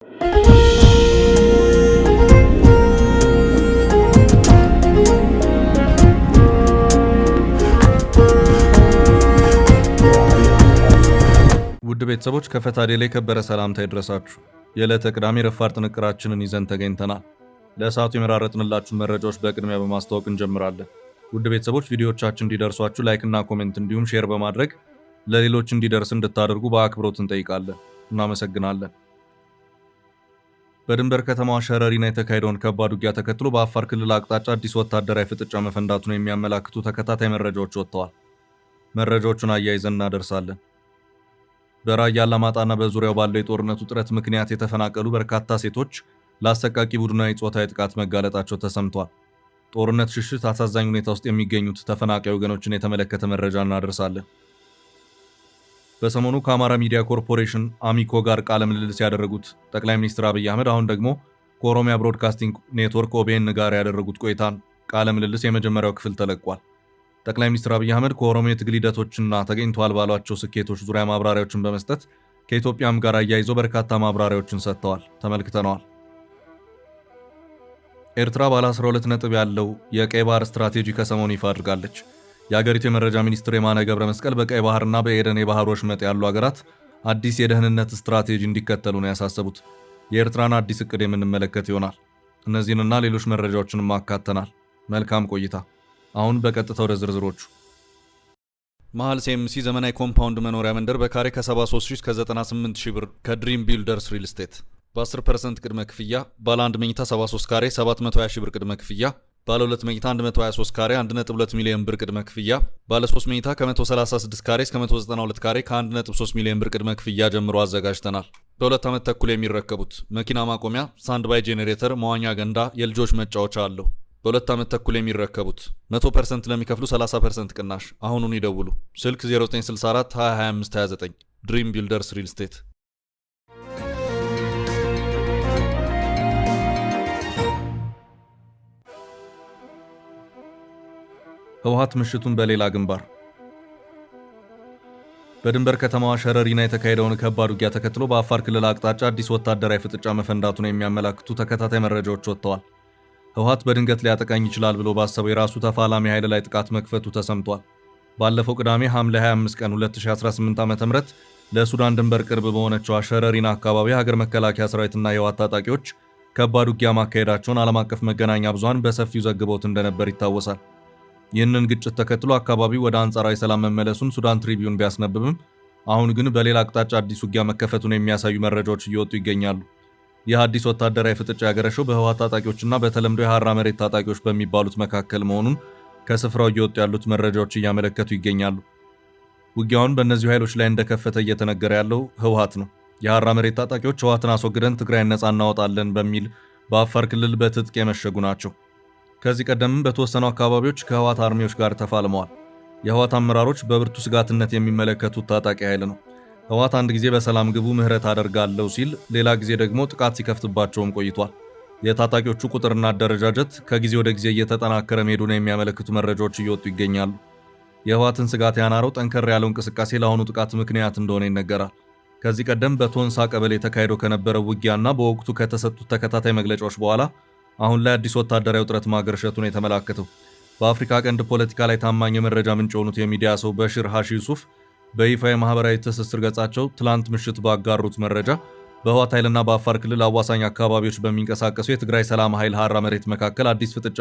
ውድ ቤተሰቦች ከፈታ ዴሊ ከበረ ሰላምታ ይድረሳችሁ። የዕለተ ቅዳሜ ረፋድ ጥንቅራችንን ይዘን ተገኝተናል። ለሰዓቱ የመራረጥንላችሁ መረጃዎች በቅድሚያ በማስተዋወቅ እንጀምራለን። ውድ ቤተሰቦች ቪዲዮዎቻችን እንዲደርሷችሁ ላይክ እና ኮሜንት እንዲሁም ሼር በማድረግ ለሌሎች እንዲደርስ እንድታደርጉ በአክብሮት እንጠይቃለን። እናመሰግናለን። በድንበር ከተማዋ ሸረሪና የተካሄደውን ከባድ ውጊያ ተከትሎ በአፋር ክልል አቅጣጫ አዲስ ወታደራዊ ፍጥጫ መፈንዳቱን የሚያመላክቱ ተከታታይ መረጃዎች ወጥተዋል። መረጃዎቹን አያይዘን እናደርሳለን። በራያ አላማጣና በዙሪያው ባለው የጦርነት ውጥረት ምክንያት የተፈናቀሉ በርካታ ሴቶች ለአሰቃቂ ቡድናዊ ጾታዊ ጥቃት መጋለጣቸው ተሰምቷል። ጦርነት ሽሽት አሳዛኝ ሁኔታ ውስጥ የሚገኙት ተፈናቃይ ወገኖችን የተመለከተ መረጃ እናደርሳለን። በሰሞኑ ከአማራ ሚዲያ ኮርፖሬሽን አሚኮ ጋር ቃለ ምልልስ ያደረጉት ጠቅላይ ሚኒስትር አብይ አህመድ አሁን ደግሞ ከኦሮሚያ ብሮድካስቲንግ ኔትወርክ ኦቤን ጋር ያደረጉት ቆይታን ቃለ ምልልስ የመጀመሪያው ክፍል ተለቋል። ጠቅላይ ሚኒስትር አብይ አህመድ ከኦሮሚያ የትግል ሂደቶችና ተገኝተዋል ባሏቸው ስኬቶች ዙሪያ ማብራሪያዎችን በመስጠት ከኢትዮጵያም ጋር አያይዘው በርካታ ማብራሪያዎችን ሰጥተዋል፣ ተመልክተነዋል። ኤርትራ ባለ 12 ነጥብ ያለው የቀይ ባህር ስትራቴጂ ከሰሞኑ ይፋ አድርጋለች። የአገሪቱ የመረጃ ሚኒስትር የማነ ገብረ መስቀል በቀይ ባህርና በኤደን የባህር ወሽመጥ ያሉ ሀገራት አዲስ የደህንነት ስትራቴጂ እንዲከተሉ ነው ያሳሰቡት። የኤርትራን አዲስ እቅድ የምንመለከት ይሆናል። እነዚህንና ሌሎች መረጃዎችንም አካተናል። መልካም ቆይታ። አሁን በቀጥታ ወደ ዝርዝሮቹ። መሃል ሲኤምሲ ዘመናዊ ኮምፓውንድ መኖሪያ መንደር በካሬ ከ73 እስከ 98 ሺህ ብር ከድሪም ቢልደርስ ሪል ስቴት በ10% ቅድመ ክፍያ ባለ 1 መኝታ 73 ካሬ 720 ሺህ ብር ቅድመ ክፍያ፣ ባለ 2 መኝታ 123 ካሬ 1.2 ሚሊዮን ብር ቅድመ ክፍያ፣ ባለ 3 መኝታ ከ136 ካሬ እስከ 192 ካሬ ከ1.3 ሚሊዮን ብር ቅድመ ክፍያ ጀምሮ አዘጋጅተናል። በ2 ዓመት ተኩል የሚረከቡት መኪና ማቆሚያ፣ ሳንድ ባይ ጄኔሬተር፣ መዋኛ ገንዳ፣ የልጆች መጫወቻ አለው። በ2 ዓመት ተኩል የሚረከቡት 100% ለሚከፍሉ 30% ቅናሽ። አሁኑን ይደውሉ። ስልክ 0964 2025 29 ድሪም ቢልደርስ ሪል ስቴት። ህወሓት ምሽቱን በሌላ ግንባር። በድንበር ከተማዋ ሸረሪና የተካሄደውን ከባድ ውጊያ ተከትሎ በአፋር ክልል አቅጣጫ አዲስ ወታደራዊ ፍጥጫ መፈንዳቱን የሚያመላክቱ ተከታታይ መረጃዎች ወጥተዋል። ህወሓት በድንገት ሊያጠቃኝ ይችላል ብሎ ባሰበው የራሱ ተፋላሚ ኃይል ላይ ጥቃት መክፈቱ ተሰምቷል። ባለፈው ቅዳሜ ሐምሌ 25 ቀን 2018 ዓ.ም ለሱዳን ድንበር ቅርብ በሆነችው ሸረሪና አካባቢ ሀገር መከላከያ ሰራዊትና የህወሓት ታጣቂዎች ከባድ ውጊያ ማካሄዳቸውን ዓለም አቀፍ መገናኛ ብዙሃን በሰፊው ዘግበውት እንደነበር ይታወሳል። ይህንን ግጭት ተከትሎ አካባቢው ወደ አንጻራዊ ሰላም መመለሱን ሱዳን ትሪቢዩን ቢያስነብብም አሁን ግን በሌላ አቅጣጫ አዲስ ውጊያ መከፈቱን የሚያሳዩ መረጃዎች እየወጡ ይገኛሉ። ይህ አዲስ ወታደራዊ ፍጥጫ ያገረሸው በህወሓት ታጣቂዎችና በተለምዶ የሐራ መሬት ታጣቂዎች በሚባሉት መካከል መሆኑን ከስፍራው እየወጡ ያሉት መረጃዎች እያመለከቱ ይገኛሉ። ውጊያውን በእነዚህ ኃይሎች ላይ እንደከፈተ እየተነገረ ያለው ህወሓት ነው። የሐራ መሬት ታጣቂዎች ህወሓትን አስወግደን ትግራይን ነፃ እናወጣለን በሚል በአፋር ክልል በትጥቅ የመሸጉ ናቸው። ከዚህ ቀደምም በተወሰኑ አካባቢዎች ከህወሓት አርሚዎች ጋር ተፋልመዋል። የህወሓት አመራሮች በብርቱ ስጋትነት የሚመለከቱት ታጣቂ ኃይል ነው። ህወሓት አንድ ጊዜ በሰላም ግቡ ምህረት አደርጋለሁ ሲል፣ ሌላ ጊዜ ደግሞ ጥቃት ሲከፍትባቸውም ቆይቷል። የታጣቂዎቹ ቁጥርና አደረጃጀት ከጊዜ ወደ ጊዜ እየተጠናከረ መሄዱን የሚያመለክቱ መረጃዎች እየወጡ ይገኛሉ። የህወሓትን ስጋት ያናረው ጠንከር ያለው እንቅስቃሴ ለአሁኑ ጥቃት ምክንያት እንደሆነ ይነገራል። ከዚህ ቀደም በቶንሳ ቀበሌ ተካሂዶ ከነበረው ውጊያና በወቅቱ ከተሰጡት ተከታታይ መግለጫዎች በኋላ አሁን ላይ አዲስ ወታደራዊ ውጥረት ማገርሸቱን የተመላከተው በአፍሪካ ቀንድ ፖለቲካ ላይ ታማኝ የመረጃ ምንጭ የሆኑት የሚዲያ ሰው በሽር ሃሺ ዩሱፍ በይፋ የማህበራዊ ትስስር ገጻቸው ትላንት ምሽት ባጋሩት መረጃ በህወሓት ኃይልና በአፋር ክልል አዋሳኝ አካባቢዎች በሚንቀሳቀሱ የትግራይ ሰላም ኃይል ሐራ መሬት መካከል አዲስ ፍጥጫ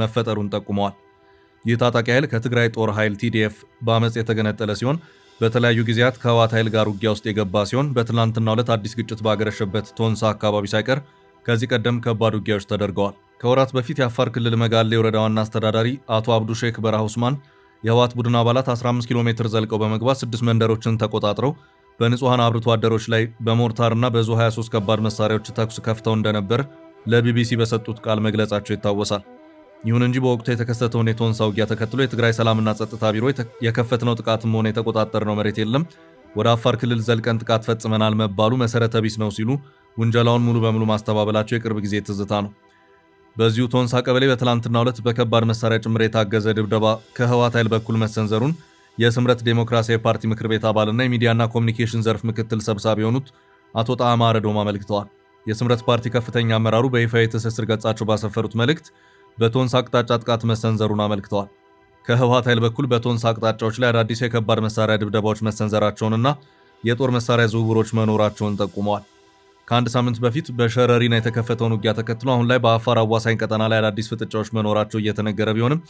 መፈጠሩን ጠቁመዋል። ይህ ታጣቂ ኃይል ከትግራይ ጦር ኃይል TDF በአመፅ የተገነጠለ ሲሆን በተለያዩ ጊዜያት ከህወሓት ኃይል ጋር ውጊያ ውስጥ የገባ ሲሆን በትላንትናው ዕለት አዲስ ግጭት ባገረሸበት ቶንሳ አካባቢ ሳይቀር ከዚህ ቀደም ከባድ ውጊያዎች ተደርገዋል። ከወራት በፊት የአፋር ክልል መጋሌ ወረዳ ዋና አስተዳዳሪ አቶ አብዱ ሼክ በራህ ኡስማን የህወሓት ቡድን አባላት 15 ኪሎ ሜትር ዘልቀው በመግባት 6 መንደሮችን ተቆጣጥረው በንጹሃን አርብቶ አደሮች ላይ በሞርታርና በዙ 23 ከባድ መሳሪያዎች ተኩስ ከፍተው እንደነበር ለቢቢሲ በሰጡት ቃል መግለጻቸው ይታወሳል። ይሁን እንጂ በወቅቱ የተከሰተውን የቶንሳ ውጊያ ተከትሎ የትግራይ ሰላምና ጸጥታ ቢሮ የከፈትነው ጥቃትም ሆነ የተቆጣጠርነው መሬት የለም፣ ወደ አፋር ክልል ዘልቀን ጥቃት ፈጽመናል መባሉ መሰረተ ቢስ ነው ሲሉ ውንጀላውን ሙሉ በሙሉ ማስተባበላቸው የቅርብ ጊዜ ትዝታ ነው። በዚሁ ቶንሳ ቀበሌ በትላንትናው ዕለት በከባድ መሳሪያ ጭምር የታገዘ ድብደባ ከህወሓት ኃይል በኩል መሰንዘሩን የስምረት ዴሞክራሲያዊ ፓርቲ ምክር ቤት አባልና የሚዲያና ኮሚኒኬሽን ዘርፍ ምክትል ሰብሳቢ የሆኑት አቶ ጣዕማ አረዶም አመልክተዋል። የስምረት ፓርቲ ከፍተኛ አመራሩ በይፋዊ የትስስር ገጻቸው ባሰፈሩት መልእክት በቶንስ አቅጣጫ ጥቃት መሰንዘሩን አመልክተዋል። ከህወሓት ኃይል በኩል በቶንስ አቅጣጫዎች ላይ አዳዲስ የከባድ መሳሪያ ድብደባዎች መሰንዘራቸውንና የጦር መሳሪያ ዝውውሮች መኖራቸውን ጠቁመዋል። ከአንድ ሳምንት በፊት በሸረሪና የተከፈተውን ውጊያ ተከትሎ አሁን ላይ በአፋር አዋሳኝ ቀጠና ላይ አዳዲስ ፍጥጫዎች መኖራቸው እየተነገረ ቢሆንም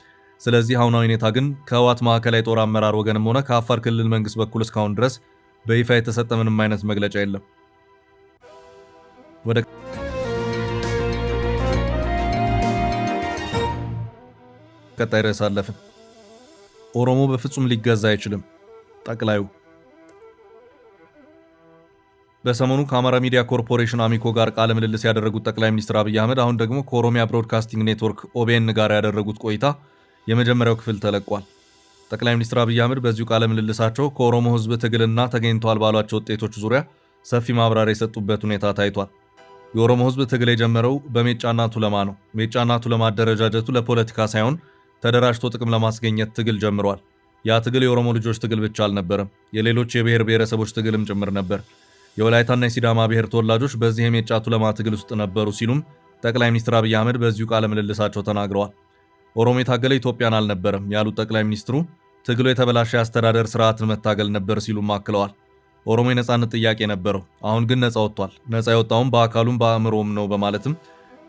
ስለዚህ አሁናዊ ሁኔታ ግን ከህወሓት ማዕከላዊ ጦር አመራር ወገንም ሆነ ከአፋር ክልል መንግስት በኩል እስካሁን ድረስ በይፋ የተሰጠ ምንም አይነት መግለጫ የለም። ወደ ቀጣይ ርዕስ አለፍን። ኦሮሞ በፍጹም ሊገዛ አይችልም። ጠቅላዩ በሰሞኑ ከአማራ ሚዲያ ኮርፖሬሽን አሚኮ ጋር ቃለ ምልልስ ያደረጉት ጠቅላይ ሚኒስትር አብይ አህመድ አሁን ደግሞ ከኦሮሚያ ብሮድካስቲንግ ኔትወርክ ኦቤን ጋር ያደረጉት ቆይታ የመጀመሪያው ክፍል ተለቋል። ጠቅላይ ሚኒስትር አብይ አህመድ በዚሁ ቃለ ምልልሳቸው ከኦሮሞ ህዝብ ትግልና ተገኝተዋል ባሏቸው ውጤቶች ዙሪያ ሰፊ ማብራሪያ የሰጡበት ሁኔታ ታይቷል። የኦሮሞ ህዝብ ትግል የጀመረው በሜጫና ቱለማ ነው። ሜጫና ቱለማ አደረጃጀቱ ለፖለቲካ ሳይሆን ተደራጅቶ ጥቅም ለማስገኘት ትግል ጀምሯል። ያ ትግል የኦሮሞ ልጆች ትግል ብቻ አልነበረም፣ የሌሎች የብሔር ብሔረሰቦች ትግልም ጭምር ነበር። የወላይታና የሲዳማ ብሔር ተወላጆች በዚህ የሜጫ ቱለማ ትግል ውስጥ ነበሩ ሲሉም ጠቅላይ ሚኒስትር አብይ አህመድ በዚሁ ቃለ ምልልሳቸው ተናግረዋል። ኦሮሞ የታገለ ኢትዮጵያን አልነበረም ያሉት ጠቅላይ ሚኒስትሩ ትግሉ የተበላሸ የአስተዳደር ስርዓትን መታገል ነበር ሲሉም አክለዋል። ኦሮሞ የነጻነት ጥያቄ ነበረው፣ አሁን ግን ነጻ ወጥቷል። ነጻ የወጣውም በአካሉም በአእምሮም ነው በማለትም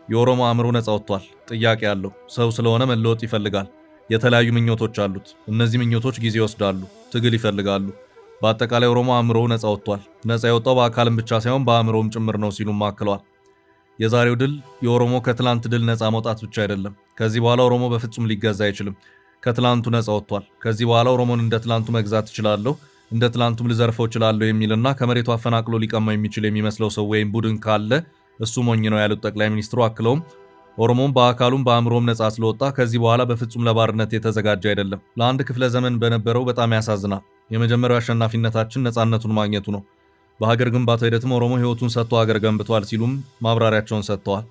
የኦሮሞ አእምሮ ነጻ ወጥቷል። ጥያቄ አለው። ሰው ስለሆነ መለወጥ ይፈልጋል። የተለያዩ ምኞቶች አሉት። እነዚህ ምኞቶች ጊዜ ይወስዳሉ፣ ትግል ይፈልጋሉ። በአጠቃላይ ኦሮሞ አእምሮ ነጻ ወጥቷል። ነጻ የወጣው በአካልም ብቻ ሳይሆን በአእምሮም ጭምር ነው ሲሉም አክለዋል። የዛሬው ድል የኦሮሞ ከትላንት ድል ነጻ መውጣት ብቻ አይደለም። ከዚህ በኋላ ኦሮሞ በፍጹም ሊገዛ አይችልም። ከትላንቱ ነጻ ወጥቷል። ከዚህ በኋላ ኦሮሞን እንደ ትላንቱ መግዛት እችላለሁ፣ እንደ ትላንቱም ልዘርፈው እችላለሁ የሚልና ከመሬቱ አፈናቅሎ ሊቀማ የሚችል የሚመስለው ሰው ወይም ቡድን ካለ እሱ ሞኝ ነው ያሉት ጠቅላይ ሚኒስትሩ አክለውም ኦሮሞም በአካሉም በአእምሮም ነጻ ስለወጣ ከዚህ በኋላ በፍጹም ለባርነት የተዘጋጀ አይደለም። ለአንድ ክፍለ ዘመን በነበረው በጣም ያሳዝናል። የመጀመሪያው አሸናፊነታችን ነጻነቱን ማግኘቱ ነው። በሀገር ግንባታው ሂደትም ኦሮሞ ህይወቱን ሰጥቶ ሀገር ገንብቷል ሲሉም ማብራሪያቸውን ሰጥተዋል።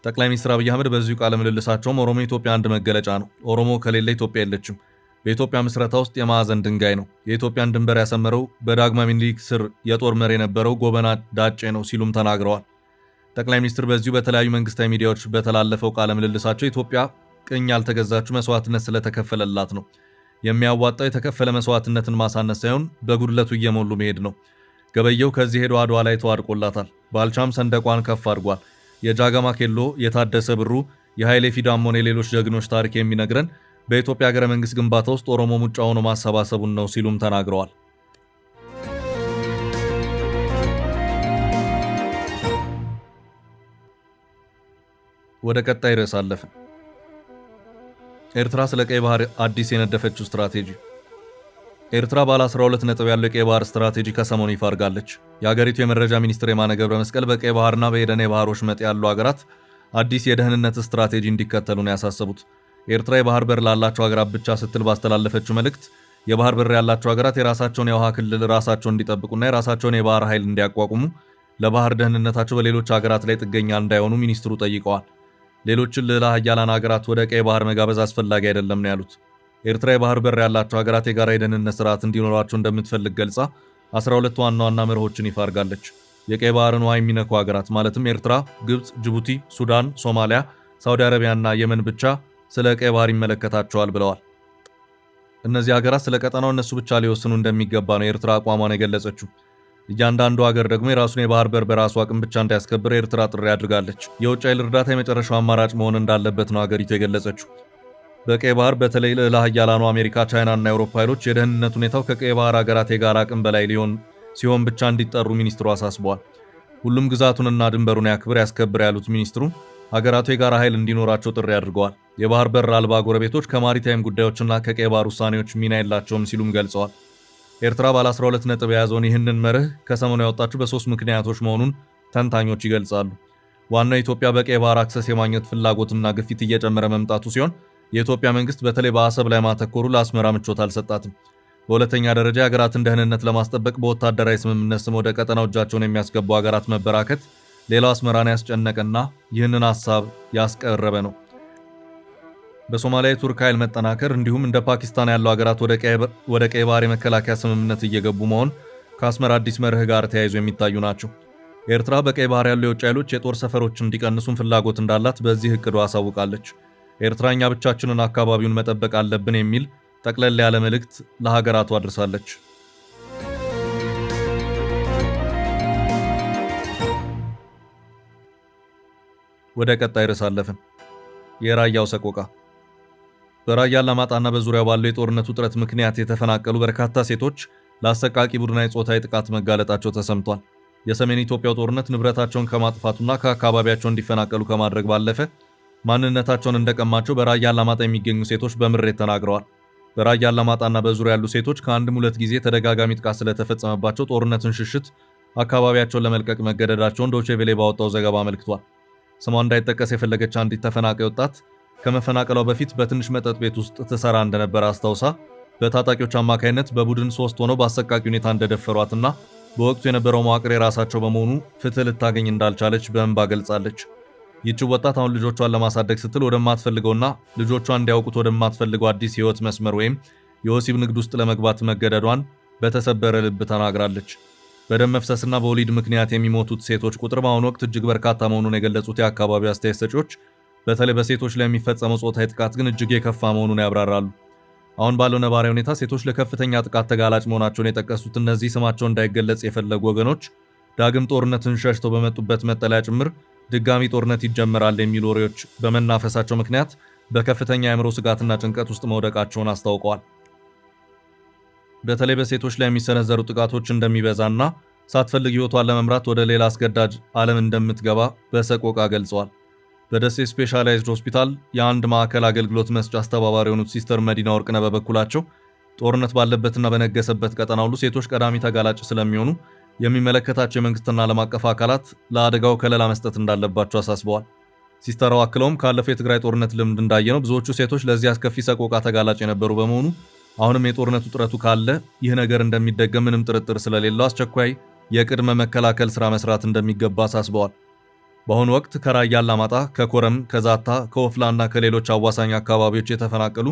ጠቅላይ ሚኒስትር አብይ አህመድ በዚሁ ቃለ ምልልሳቸውም ኦሮሞ ኢትዮጵያ አንድ መገለጫ ነው። ኦሮሞ ከሌለ ኢትዮጵያ የለችም። በኢትዮጵያ ምስረታ ውስጥ የማዕዘን ድንጋይ ነው። የኢትዮጵያን ድንበር ያሰመረው በዳግማዊ ምኒልክ ስር የጦር መሪ የነበረው ጎበና ዳጬ ነው ሲሉም ተናግረዋል። ጠቅላይ ሚኒስትር በዚሁ በተለያዩ መንግስታዊ ሚዲያዎች በተላለፈው ቃለ ምልልሳቸው ኢትዮጵያ ቅኝ ያልተገዛችው መስዋዕትነት ስለተከፈለላት ነው። የሚያዋጣው የተከፈለ መስዋዕትነትን ማሳነስ ሳይሆን በጉድለቱ እየሞሉ መሄድ ነው። ገበየው ከዚህ ሄዶ አድዋ ላይ ተዋድቆላታል። ባልቻም ሰንደቋን ከፍ አድርጓል። የጃገማ ኬሎ፣ የታደሰ ብሩ፣ የኃይሌ ፊዳም ሆነ የሌሎች ጀግኖች ታሪክ የሚነግረን በኢትዮጵያ ሀገረ መንግስት ግንባታ ውስጥ ኦሮሞ ሙጫ ሆኖ ማሰባሰቡን ነው ሲሉም ተናግረዋል። ወደ ቀጣይ ርዕስ አለፍን። ኤርትራ ስለ ቀይ ባህር አዲስ የነደፈችው ስትራቴጂ። ኤርትራ ባለ 12 ነጥብ ያለው የቀይ ባህር ስትራቴጂ ከሰሞኑ ይፋ አድርጋለች። የሀገሪቱ የመረጃ ሚኒስትር የማነ ገብረ መስቀል በቀይ ባህርና በኤደን የባህር ወሽመጥ ያሉ ሀገራት አዲስ የደህንነት ስትራቴጂ እንዲከተሉ ነው ያሳሰቡት። ኤርትራ የባህር በር ላላቸው ሀገራት ብቻ ስትል ባስተላለፈችው መልእክት የባህር በር ያላቸው ሀገራት የራሳቸውን የውሃ ክልል ራሳቸውን እንዲጠብቁና የራሳቸውን የባህር ኃይል እንዲያቋቁሙ፣ ለባህር ደህንነታቸው በሌሎች ሀገራት ላይ ጥገኛ እንዳይሆኑ ሚኒስትሩ ጠይቀዋል። ሌሎችን ልዕለ ኃያላን ሀገራት ወደ ቀይ ባህር መጋበዝ አስፈላጊ አይደለም ነው ያሉት። ኤርትራ የባህር በር ያላቸው ሀገራት የጋራ የደህንነት ስርዓት እንዲኖራቸው እንደምትፈልግ ገልጻ 12 ዋና ዋና መርሆችን ይፋ አድርጋለች። የቀይ ባህርን ውሃ የሚነኩ ሀገራት ማለትም ኤርትራ፣ ግብፅ፣ ጅቡቲ፣ ሱዳን፣ ሶማሊያ፣ ሳውዲ አረቢያና የመን ብቻ ስለ ቀይ ባህር ይመለከታቸዋል ብለዋል። እነዚህ ሀገራት ስለ ቀጠናው እነሱ ብቻ ሊወስኑ እንደሚገባ ነው የኤርትራ አቋሟን የገለጸችው። እያንዳንዱ ሀገር ደግሞ የራሱን የባህር በር በራሱ አቅም ብቻ እንዲያስከብር ኤርትራ ጥሪ አድርጋለች። የውጭ ኃይል እርዳታ የመጨረሻው አማራጭ መሆን እንዳለበት ነው ሀገሪቱ የገለጸችው። በቀይ ባህር በተለይ ልዕለ ኃያላኑ አሜሪካ፣ ቻይና እና የአውሮፓ ኃይሎች የደህንነት ሁኔታው ከቀይ ባህር ሀገራት የጋራ አቅም በላይ ሲሆን ብቻ እንዲጠሩ ሚኒስትሩ አሳስበዋል። ሁሉም ግዛቱንና ድንበሩን ያስከብር ያሉት ሚኒስትሩ ሀገራቱ የጋራ ኃይል እንዲኖራቸው ጥሪ አድርገዋል። የባህር በር አልባ ጎረቤቶች ከማሪታይም ጉዳዮችና ከቀይ ባህር ውሳኔዎች ሚና የላቸውም ሲሉም ገልጸዋል። ኤርትራ ባለ 12 ነጥብ የያዘውን ይህንን መርህ ከሰሞኑ ያወጣችው በ3 ምክንያቶች መሆኑን ተንታኞች ይገልጻሉ። ዋናው የኢትዮጵያ በቀይ ባህር አክሰስ የማግኘት ፍላጎትና ግፊት እየጨመረ መምጣቱ ሲሆን የኢትዮጵያ መንግስት በተለይ በአሰብ ላይ ማተኮሩ ለአስመራ ምቾት አልሰጣትም። በሁለተኛ ደረጃ የሀገራትን ደህንነት ለማስጠበቅ በወታደራዊ ስምምነት ስም ወደ ቀጠናው እጃቸውን የሚያስገቡ ሀገራት መበራከት ሌላው አስመራን ያስጨነቀና ይህንን ሀሳብ ያስቀረበ ነው። በሶማሊያ የቱርክ ኃይል መጠናከር እንዲሁም እንደ ፓኪስታን ያሉ ሀገራት ወደ ቀይ ባህር የመከላከያ ስምምነት እየገቡ መሆን ከአስመራ አዲስ መርህ ጋር ተያይዞ የሚታዩ ናቸው። ኤርትራ በቀይ ባህር ያሉ የውጭ ኃይሎች የጦር ሰፈሮችን እንዲቀንሱን ፍላጎት እንዳላት በዚህ እቅዷ አሳውቃለች። ኤርትራ እኛ ብቻችንን አካባቢውን መጠበቅ አለብን የሚል ጠቅለል ያለ መልእክት ለሀገራቱ አድርሳለች። ወደ ቀጣይ ርዕስ አለፍን። የራያው ሰቆቃ። በራያ አላማጣና በዙሪያው ባለው የጦርነት ውጥረት ምክንያት የተፈናቀሉ በርካታ ሴቶች ለአሰቃቂ ቡድናዊ ጾታዊ ጥቃት መጋለጣቸው ተሰምቷል። የሰሜን ኢትዮጵያው ጦርነት ንብረታቸውን ከማጥፋቱና ከአካባቢያቸው እንዲፈናቀሉ ከማድረግ ባለፈ ማንነታቸውን እንደቀማቸው በራያ አላማጣ የሚገኙ ሴቶች በምሬት ተናግረዋል። በራያ አላማጣና በዙሪያ ያሉ ሴቶች ከአንድም ሁለት ጊዜ ተደጋጋሚ ጥቃት ስለተፈጸመባቸው ጦርነትን ሽሽት አካባቢያቸውን ለመልቀቅ መገደዳቸውን ዶቼ ቬሌ ባወጣው ዘገባ አመልክቷል። ስሟ እንዳይጠቀስ የፈለገች አንዲት ተፈናቃይ ወጣት ከመፈናቀሏ በፊት በትንሽ መጠጥ ቤት ውስጥ ትሰራ እንደነበር አስታውሳ በታጣቂዎች አማካይነት በቡድን 3 ሆነው በአሰቃቂ ሁኔታ እንደደፈሯትና በወቅቱ የነበረው መዋቅር የራሳቸው በመሆኑ ፍትህ ልታገኝ እንዳልቻለች በእንባ ገልጻለች። ይህች ወጣት አሁን ልጆቿን ለማሳደግ ስትል ወደማትፈልገውና ልጆቿ እንዲያውቁት ወደማትፈልገው አዲስ የህይወት መስመር ወይም የወሲብ ንግድ ውስጥ ለመግባት መገደዷን በተሰበረ ልብ ተናግራለች። በደም መፍሰስና በወሊድ ምክንያት የሚሞቱት ሴቶች ቁጥር በአሁኑ ወቅት እጅግ በርካታ መሆኑን የገለጹት የአካባቢው አስተያየት ሰጪዎች በተለይ በሴቶች ላይ የሚፈጸመው ጾታዊ ጥቃት ግን እጅግ የከፋ መሆኑን ያብራራሉ። አሁን ባለው ነባራዊ ሁኔታ ሴቶች ለከፍተኛ ጥቃት ተጋላጭ መሆናቸውን የጠቀሱት እነዚህ ስማቸው እንዳይገለጽ የፈለጉ ወገኖች ዳግም ጦርነትን ሸሽተው በመጡበት መጠለያ ጭምር ድጋሚ ጦርነት ይጀምራል የሚሉ ወሬዎች በመናፈሳቸው ምክንያት በከፍተኛ የአእምሮ ስጋትና ጭንቀት ውስጥ መውደቃቸውን አስታውቀዋል። በተለይ በሴቶች ላይ የሚሰነዘሩ ጥቃቶች እንደሚበዛና ሳትፈልግ ህይወቷን ለመምራት ወደ ሌላ አስገዳጅ ዓለም እንደምትገባ በሰቆቃ ገልጸዋል። በደሴ ስፔሻላይዝድ ሆስፒታል የአንድ ማዕከል አገልግሎት መስጫ አስተባባሪ የሆኑት ሲስተር መዲና ወርቅነህ በበኩላቸው ጦርነት ባለበትና በነገሰበት ቀጠና ሁሉ ሴቶች ቀዳሚ ተጋላጭ ስለሚሆኑ የሚመለከታቸው የመንግስትና ዓለም አቀፍ አካላት ለአደጋው ከለላ መስጠት እንዳለባቸው አሳስበዋል። ሲስተሯ አክለውም ካለፈው የትግራይ ጦርነት ልምድ እንዳየነው ብዙዎቹ ሴቶች ለዚህ አስከፊ ሰቆቃ ተጋላጭ የነበሩ በመሆኑ አሁንም የጦርነት ውጥረቱ ካለ ይህ ነገር እንደሚደገም ምንም ጥርጥር ስለሌለው አስቸኳይ የቅድመ መከላከል ሥራ መስራት እንደሚገባ አሳስበዋል። በአሁኑ ወቅት ከራያ አላማጣ፣ ከኮረም፣ ከዛታ፣ ከወፍላና ከሌሎች አዋሳኝ አካባቢዎች የተፈናቀሉ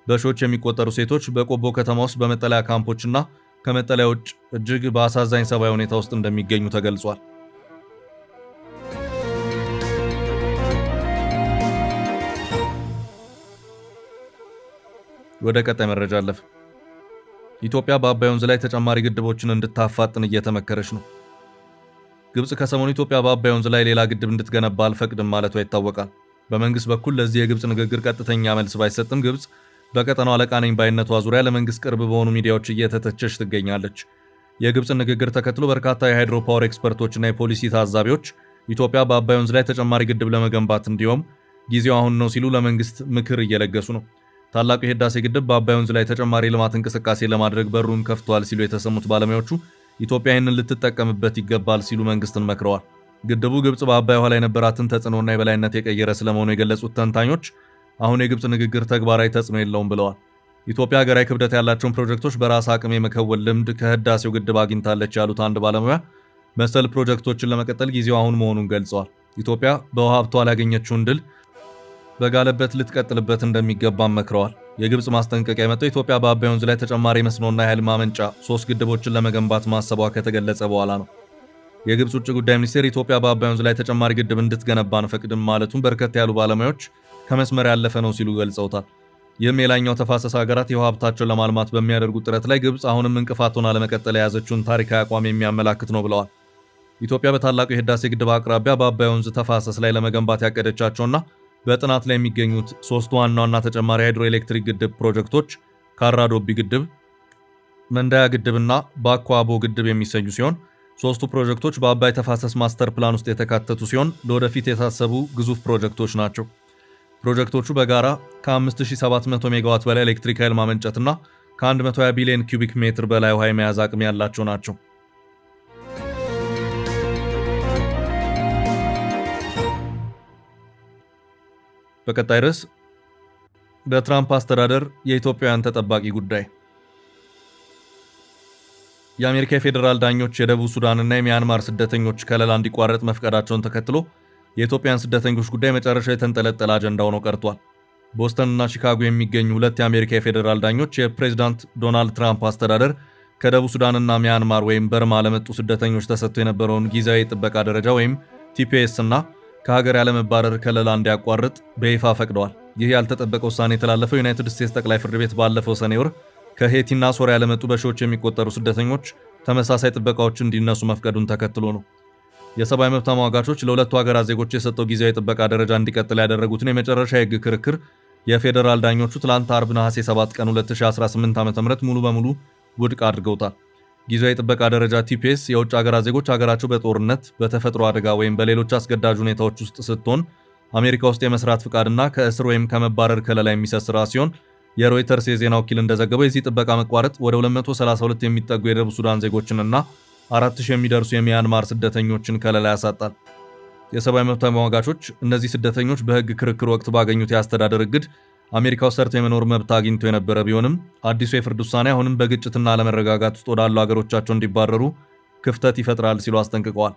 በሺዎች የሚቆጠሩ ሴቶች በቆቦ ከተማ ውስጥ በመጠለያ ካምፖችና ከመጠለያ ውጭ እጅግ በአሳዛኝ ሰብአዊ ሁኔታ ውስጥ እንደሚገኙ ተገልጿል። ወደ ቀጣይ መረጃ አለፍ። ኢትዮጵያ በአባይ ወንዝ ላይ ተጨማሪ ግድቦችን እንድታፋጥን እየተመከረች ነው። ግብጽ ከሰሞኑ ኢትዮጵያ በአባይ ወንዝ ላይ ሌላ ግድብ እንድትገነባ አልፈቅድም ማለቷ ይታወቃል። በመንግስት በኩል ለዚህ የግብጽ ንግግር ቀጥተኛ መልስ ባይሰጥም ግብጽ በቀጠናው አለቃ ነኝ ባይነቷ ዙሪያ ለመንግስት ቅርብ በሆኑ ሚዲያዎች እየተተቸች ትገኛለች። የግብጽን ንግግር ተከትሎ በርካታ የሃይድሮ ፓወር ኤክስፐርቶችና የፖሊሲ ታዛቢዎች ኢትዮጵያ በአባይ ወንዝ ላይ ተጨማሪ ግድብ ለመገንባት እንዲሁም ጊዜው አሁን ነው ሲሉ ለመንግስት ምክር እየለገሱ ነው። ታላቁ የህዳሴ ግድብ በአባይ ወንዝ ላይ ተጨማሪ ልማት እንቅስቃሴ ለማድረግ በሩን ከፍቷል ሲሉ የተሰሙት ባለሙያዎቹ ኢትዮጵያ ይህንን ልትጠቀምበት ይገባል ሲሉ መንግስትን መክረዋል። ግድቡ ግብጽ በአባይ ውሃ ላይ የነበራትን ተጽዕኖና የበላይነት የቀየረ ስለመሆኑ የገለጹት ተንታኞች አሁን የግብጽ ንግግር ተግባራዊ ተጽዕኖ የለውም ብለዋል። ኢትዮጵያ ሀገራዊ ክብደት ያላቸውን ፕሮጀክቶች በራስ አቅም የመከወን ልምድ ከህዳሴው ግድብ አግኝታለች ያሉት አንድ ባለሙያ መሰል ፕሮጀክቶችን ለመቀጠል ጊዜው አሁን መሆኑን ገልጸዋል። ኢትዮጵያ በውሃ ሀብቷ ያገኘችውን ድል በጋለበት ልትቀጥልበት እንደሚገባም መክረዋል። የግብጽ ማስጠንቀቂያ የመጣው ኢትዮጵያ በአባይ ወንዝ ላይ ተጨማሪ መስኖና የኃይል ማመንጫ 3 ግድቦችን ለመገንባት ማሰቧ ከተገለጸ በኋላ ነው። የግብጽ ውጭ ጉዳይ ሚኒስቴር ኢትዮጵያ በአባይ ወንዝ ላይ ተጨማሪ ግድብ እንድትገነባ አንፈቅድም ማለቱን በርከት ያሉ ባለሙያዎች ከመስመር ያለፈ ነው ሲሉ ገልጸውታል። ይህም የላይኛው ተፋሰስ ሀገራት የውሃ ሀብታቸውን ለማልማት በሚያደርጉት ጥረት ላይ ግብጽ አሁንም እንቅፋት ሆና ለመቀጠል የያዘችውን ታሪካዊ አቋም የሚያመላክት ነው ብለዋል። ኢትዮጵያ በታላቁ የህዳሴ ግድብ አቅራቢያ በአባይ ወንዝ ተፋሰስ ላይ ለመገንባት ያቀደቻቸውና በጥናት ላይ የሚገኙት 3 ዋና ዋና ተጨማሪ ሃይድሮኤሌክትሪክ ግድብ ፕሮጀክቶች ካራዶቢ ግድብ፣ መንዳያ ግድብና ባኮ አቦ ግድብ የሚሰኙ ሲሆን 3ቱ ፕሮጀክቶች በአባይ ተፋሰስ ማስተር ፕላን ውስጥ የተካተቱ ሲሆን ለወደፊት የታሰቡ ግዙፍ ፕሮጀክቶች ናቸው። ፕሮጀክቶቹ በጋራ ከ5700 ሜጋዋት በላይ ኤሌክትሪክ ኃይል ማመንጨትና ከ120 ቢሊዮን ኪዩቢክ ሜትር በላይ ውሃ የመያዝ አቅም ያላቸው ናቸው። በቀጣይ ርዕስ በትራምፕ አስተዳደር የኢትዮጵያውያን ተጠባቂ ጉዳይ። የአሜሪካ የፌዴራል ዳኞች የደቡብ ሱዳንና የሚያንማር ስደተኞች ከለላ እንዲቋረጥ መፍቀዳቸውን ተከትሎ የኢትዮጵያን ስደተኞች ጉዳይ መጨረሻ የተንጠለጠለ አጀንዳ ሆኖ ቀርቷል። ቦስተንና ቺካጎ የሚገኙ 2 የአሜሪካ የፌዴራል ዳኞች የፕሬዝዳንት ዶናልድ ትራምፕ አስተዳደር ከደቡብ ሱዳንና ሚያንማር ወይም በርማ ለመጡ ስደተኞች ተሰጥቶ የነበረውን ጊዜያዊ ጥበቃ ደረጃ ወይም ቲፒኤስ እና ከሀገር ያለመባረር ከለላ እንዲያቋርጥ በይፋ ፈቅደዋል። ይህ ያልተጠበቀ ውሳኔ የተላለፈው ዩናይትድ ስቴትስ ጠቅላይ ፍርድ ቤት ባለፈው ሰኔ ወር ከሄቲና ሶሪያ ለመጡ በሺዎች የሚቆጠሩ ስደተኞች ተመሳሳይ ጥበቃዎች እንዲነሱ መፍቀዱን ተከትሎ ነው። የሰብአዊ መብት ተሟጋቾች ለሁለቱ ሀገራት ዜጎች የሰጠው ጊዜያዊ ጥበቃ ደረጃ እንዲቀጥል ያደረጉትን የመጨረሻ የሕግ ክርክር የፌዴራል ዳኞቹ ትላንት አርብ ነሐሴ 7 ቀን 2018 ዓ.ም ሙሉ በሙሉ ውድቅ አድርገውታል። ጊዜያዊ ጥበቃ ደረጃ ቲፒኤስ የውጭ ሀገራት ዜጎች ሀገራቸው በጦርነት፣ በተፈጥሮ አደጋ ወይም በሌሎች አስገዳጅ ሁኔታዎች ውስጥ ስትሆን አሜሪካ ውስጥ የመስራት ፍቃድና ከእስር ወይም ከመባረር ከለላ የሚሰጥ ስራ ሲሆን የሮይተርስ የዜና ወኪል እንደዘገበው የዚህ ጥበቃ መቋረጥ ወደ 232 የሚጠጉ የደቡብ ሱዳን ዜጎችንና 4000 የሚደርሱ የሚያንማር ስደተኞችን ከለላ ያሳጣል። የሰብአዊ መብት ተሟጋቾች እነዚህ ስደተኞች በሕግ ክርክር ወቅት ባገኙት የአስተዳደር እግድ አሜሪካ ውስጥ ሰርተው የመኖር መብት አግኝቶ የነበረ ቢሆንም አዲሱ የፍርድ ውሳኔ አሁንም በግጭትና አለመረጋጋት ውስጥ ወዳሉ ሀገሮቻቸው እንዲባረሩ ክፍተት ይፈጥራል ሲሉ አስጠንቅቀዋል።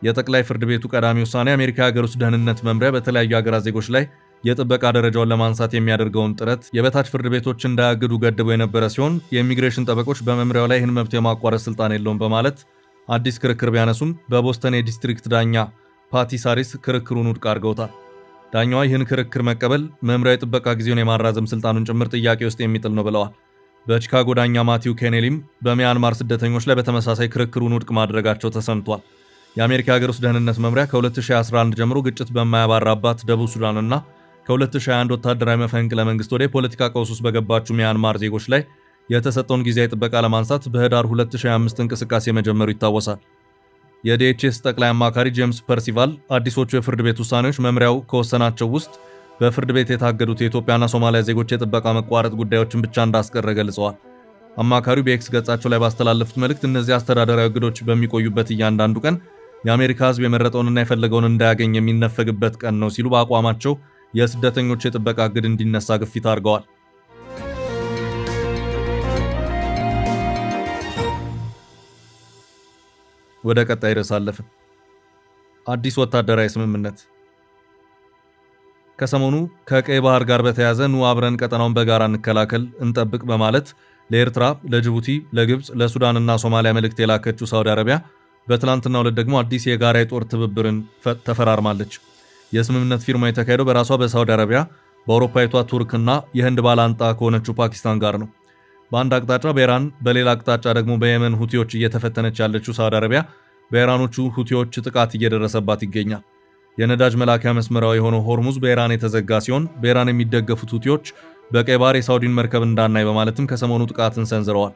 የጠቅላይ ፍርድ ቤቱ ቀዳሚ ውሳኔ አሜሪካ የሀገር ውስጥ ደህንነት መምሪያ በተለያዩ ሀገራት ዜጎች ላይ የጥበቃ ደረጃውን ለማንሳት የሚያደርገውን ጥረት የበታች ፍርድ ቤቶች እንዳያግዱ ገድቦ የነበረ ሲሆን የኢሚግሬሽን ጠበቆች በመምሪያው ላይ ይህን መብት የማቋረጥ ስልጣን የለውም በማለት አዲስ ክርክር ቢያነሱም በቦስተን የዲስትሪክት ዳኛ ፓቲ ሳሪስ ክርክሩን ውድቅ አድርገውታል። ዳኛዋ ይህን ክርክር መቀበል መምሪያው የጥበቃ ጊዜውን የማራዘም ስልጣኑን ጭምር ጥያቄ ውስጥ የሚጥል ነው ብለዋል። በቺካጎ ዳኛ ማቲው ኬኔሊም በሚያንማር ስደተኞች ላይ በተመሳሳይ ክርክሩን ውድቅ ማድረጋቸው ተሰምቷል። የአሜሪካ ሀገር ውስጥ ደህንነት መምሪያ ከ2011 ጀምሮ ግጭት በማያባራባት ደቡብ ሱዳንና ከ2021 ወታደራዊ መፈንቅለ መንግስት ወደ የፖለቲካ ቀውስ ውስጥ በገባችው ሚያንማር ዜጎች ላይ የተሰጠውን ጊዜያዊ ጥበቃ ለማንሳት በህዳር 2025 እንቅስቃሴ መጀመሩ ይታወሳል። የዲኤችኤስ ጠቅላይ አማካሪ ጄምስ ፐርሲቫል አዲሶቹ የፍርድ ቤት ውሳኔዎች መምሪያው ከወሰናቸው ውስጥ በፍርድ ቤት የታገዱት የኢትዮጵያና ሶማሊያ ዜጎች የጥበቃ መቋረጥ ጉዳዮችን ብቻ እንዳስቀረ ገልጸዋል። አማካሪው በኤክስ ገጻቸው ላይ ባስተላለፉት መልእክት እነዚህ አስተዳደራዊ እግዶች በሚቆዩበት እያንዳንዱ ቀን የአሜሪካ ህዝብ የመረጠውንና የፈለገውን እንዳያገኝ የሚነፈግበት ቀን ነው ሲሉ በአቋማቸው የስደተኞች የጥበቃ እግድ እንዲነሳ ግፊት አድርገዋል። ወደ ቀጣይ ርዕስ አለፍን። አዲስ ወታደራዊ ስምምነት። ከሰሞኑ ከቀይ ባህር ጋር በተያያዘ ኑ አብረን ቀጠናውን በጋራ እንከላከል እንጠብቅ በማለት ለኤርትራ፣ ለጅቡቲ፣ ለግብፅ፣ ለሱዳንና ሶማሊያ መልእክት የላከችው ሳውዲ አረቢያ በትላንትናው ዕለት ደግሞ አዲስ የጋራ የጦር ትብብርን ተፈራርማለች። የስምምነት ፊርማ የተካሄደው በራሷ በሳውዲ አረቢያ በአውሮፓዊቷ ቱርክና የህንድ ባላንጣ ከሆነችው ፓኪስታን ጋር ነው። በአንድ አቅጣጫ በኢራን በሌላ አቅጣጫ ደግሞ በየመን ሁቲዎች እየተፈተነች ያለችው ሳውዲ አረቢያ በኢራኖቹ ሁቲዎች ጥቃት እየደረሰባት ይገኛል። የነዳጅ መላኪያ መስመራዊ የሆነው ሆርሙዝ በኢራን የተዘጋ ሲሆን በኢራን የሚደገፉት ሁቲዎች በቀይ ባህር የሳውዲን መርከብ እንዳናይ በማለትም ከሰሞኑ ጥቃትን ሰንዝረዋል።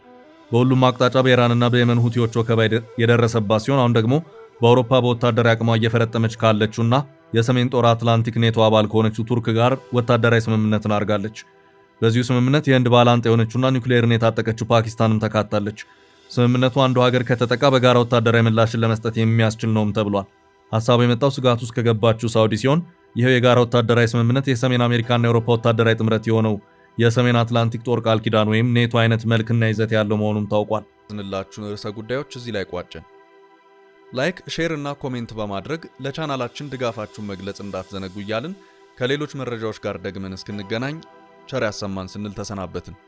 በሁሉም አቅጣጫ በኢራንና በየመን ሁቲዎች ወከባ የደረሰባት ሲሆን አሁን ደግሞ በአውሮፓ በወታደራዊ አቅሟ እየፈረጠመች ካለችውና የሰሜን ጦር አትላንቲክ ኔቶ አባል ከሆነችው ቱርክ ጋር ወታደራዊ ስምምነትን አድርጋለች። በዚሁ ስምምነት የህንድ ባላንጣ የሆነችውና ኒውክሌርን የታጠቀችው ፓኪስታንም ተካታለች። ስምምነቱ አንዱ ሀገር ከተጠቃ በጋራ ወታደራዊ ምላሽን ለመስጠት የሚያስችል ነውም ተብሏል። ሐሳቡ የመጣው ስጋት ውስጥ ከገባችው ሳውዲ ሲሆን ይሄው የጋራ ወታደራዊ ስምምነት የሰሜን አሜሪካና የአውሮፓ ወታደራዊ ጥምረት የሆነው የሰሜን አትላንቲክ ጦር ቃል ኪዳን ወይም ኔቶ አይነት መልክና ይዘት ያለው መሆኑም ታውቋል። ዝንላችሁን ርዕሰ ጉዳዮች እዚህ ላይ ቋጨን። ላይክ፣ ሼር እና ኮሜንት በማድረግ ለቻናላችን ድጋፋችሁን መግለጽ እንዳትዘነጉ እያልን ከሌሎች መረጃዎች ጋር ደግመን እስክንገናኝ ቸር ያሰማን ስንል ተሰናበትን።